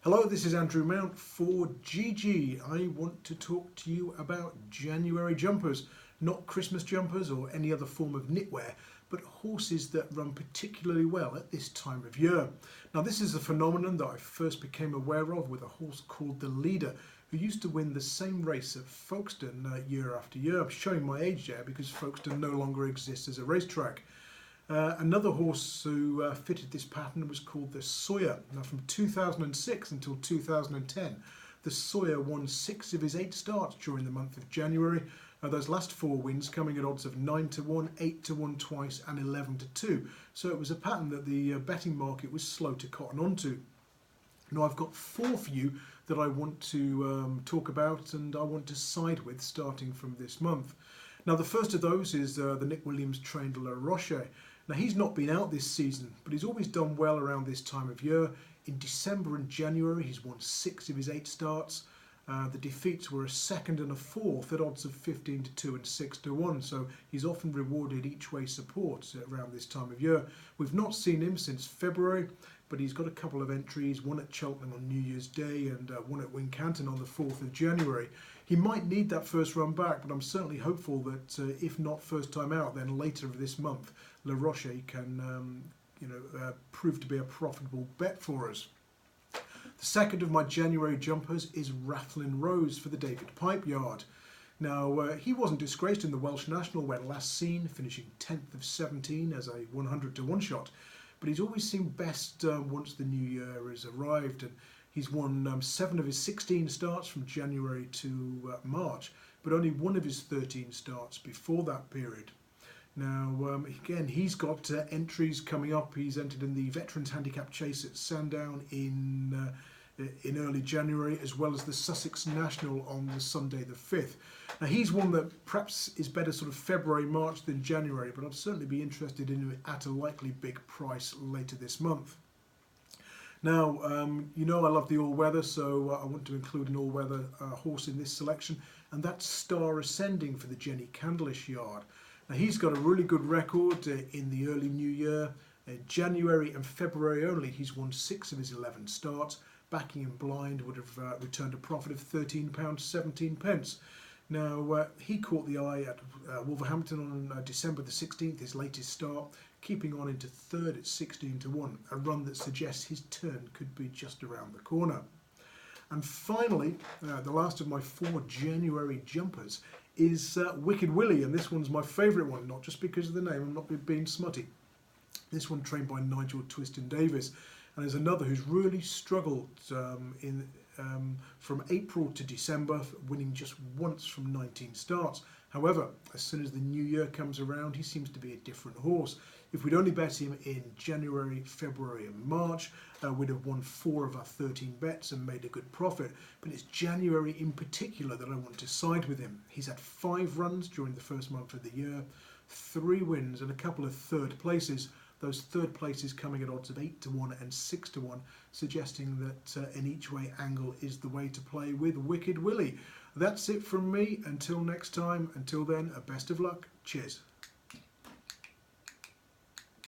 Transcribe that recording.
Hello, this is Andrew Mount for GG. I want to talk to you about January jumpers, not Christmas jumpers or any other form of knitwear, but horses that run particularly well at this time of year. Now, this is a phenomenon that I first became aware of with a horse called the Leader, who used to win the same race at Folkestone year after year. I'm showing my age there because Folkestone no longer exists as a racetrack. Another horse who fitted this pattern was called the Sawyer. Now, from 2006 until 2010, the Sawyer won 6 of his 8 starts during the month of January. Those last 4 wins coming at odds of 9-1, 8-1 twice and 11-2. So it was a pattern that the betting market was slow to cotton onto. Now, I've got 4 for you that I want to talk about and I want to side with starting from this month. Now, the first of those is the Nick Williams trained La Roche. Now, he's not been out this season, but he's always done well around this time of year. In December and January, he's won 6 of his 8 starts. The defeats were a 2nd and a 4th at odds of 15-2 and 6-1, so he's often rewarded each way support around this time of year. We've not seen him since February, but he's got a couple of entries, one at Cheltenham on New Year's Day and one at Wincanton on the 4th of January. He might need that first run back, but I'm certainly hopeful that if not first time out, then later this month, La Roche can prove to be a profitable bet for us. The second of my January jumpers is Rathlin Rose for the David Pipe Yard. Now, he wasn't disgraced in the Welsh National when last seen, finishing 10th of 17 as a 100-to-1 shot, but he's always seemed best once the new year has arrived, and he's won 7 of his 16 starts from January to March, but only 1 of his 13 starts before that period. Now, again, he's got entries coming up. He's entered in the Veterans Handicap Chase at Sandown in early January, as well as the Sussex National on the Sunday the 5th. Now, he's one that perhaps is better sort of February, March than January, but I'd certainly be interested in him at a likely big price later this month. Now, I love the all-weather, so I want to include an all-weather horse in this selection, and that's Star Ascending for the Jenny Candlish Yard. Now, he's got a really good record in the early new year. January and February only, he's won 6 of his 11 starts. Backing him blind would have returned a profit of £13.17. Now, he caught the eye at Wolverhampton on December the 16th, his latest start, keeping on into 3rd at 16-1, a run that suggests his turn could be just around the corner. And finally, the last of my 4 January jumpers is Wicked Willie, and this one's my favourite one, not just because of the name, I'm not being smutty. This one trained by Nigel Twiston Davis, and there's another who's really struggled from April to December, winning just once from 19 starts. However, as soon as the new year comes around, he seems to be a different horse. If we'd only bet him in January, February and March, we'd have won 4 of our 13 bets and made a good profit. But it's January in particular that I want to side with him. He's had 5 runs during the first month of the year, 3 wins and a couple of 3rd places. Those 3rd places coming at odds of 8-1 and 6-1, suggesting that an each way angle is the way to play with Wicked Willie. That's it from me. Until next time, until then, best of luck. Cheers.